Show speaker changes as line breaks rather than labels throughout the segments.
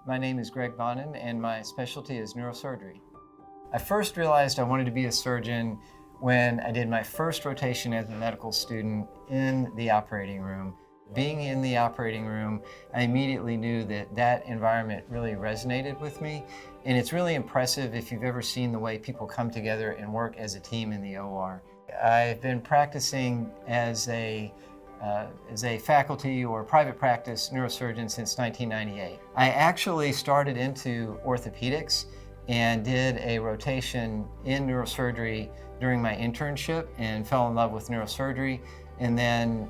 My name is Bonnen, and my specialty is neurosurgery. I first realized I wanted to be a surgeon when I did my first rotation as a medical student in the operating room. Being in the operating room, I immediately knew that that environment really resonated with me, and it's really impressive if you've ever seen the way people come together and work as a team in the OR. I've been practicing as a faculty or private practice neurosurgeon since 1998. I actually started into orthopedics and did a rotation in neurosurgery during my internship and fell in love with neurosurgery. And then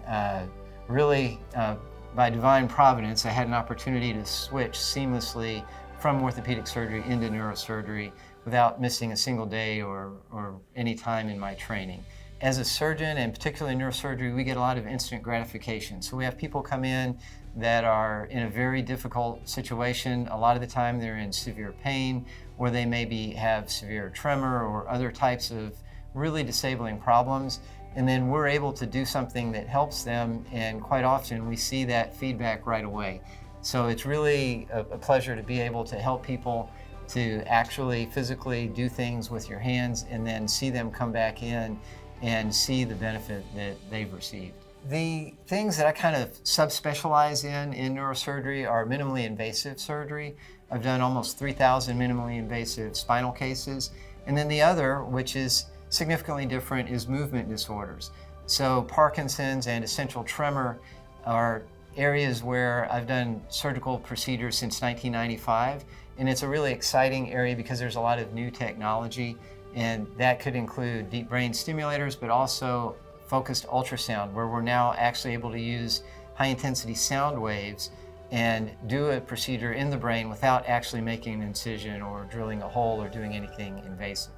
by divine providence, I had an opportunity to switch seamlessly from orthopedic surgery into neurosurgery without missing a single day or any time in my training. As a surgeon, and particularly in neurosurgery, we get a lot of instant gratification. So we have people come in that are in a very difficult situation. A lot of the time they're in severe pain, or they maybe have severe tremor or other types of really disabling problems. And then we're able to do something that helps them, and quite often we see that feedback right away. So it's really a pleasure to be able to help people to actually physically do things with your hands and then see them come back in and see the benefit that they've received. The things that I kind of subspecialize in neurosurgery are minimally invasive surgery. I've done almost 3,000 minimally invasive spinal cases. And then the other, which is significantly different, is movement disorders. So Parkinson's and essential tremor are areas where I've done surgical procedures since 1995. And it's a really exciting area because there's a lot of new technology, and that could include deep brain stimulators, but also focused ultrasound, where we're now actually able to use high-intensity sound waves and do a procedure in the brain without actually making an incision or drilling a hole or doing anything invasive.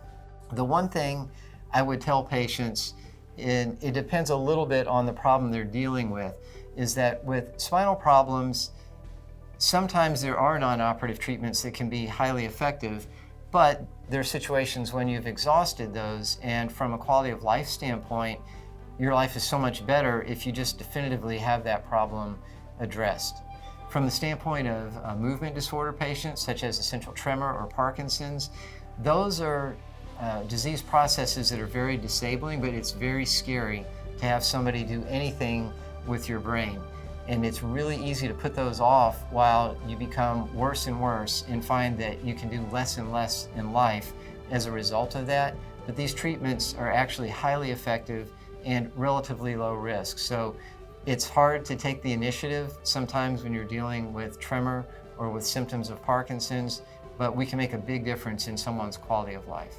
The one thing I would tell patients, and it depends a little bit on the problem they're dealing with, is that with spinal problems, sometimes there are non-operative treatments that can be highly effective, but there are situations when you've exhausted those, and from a quality of life standpoint, your life is so much better if you just definitively have that problem addressed. From the standpoint of movement disorder patients, such as essential tremor or Parkinson's, those are disease processes that are very disabling, but it's very scary to have somebody do anything with your brain. And it's really easy to put those off while you become worse and worse and find that you can do less and less in life as a result of that. But these treatments are actually highly effective and relatively low risk. So it's hard to take the initiative sometimes when you're dealing with tremor or with symptoms of Parkinson's, but we can make a big difference in someone's quality of life.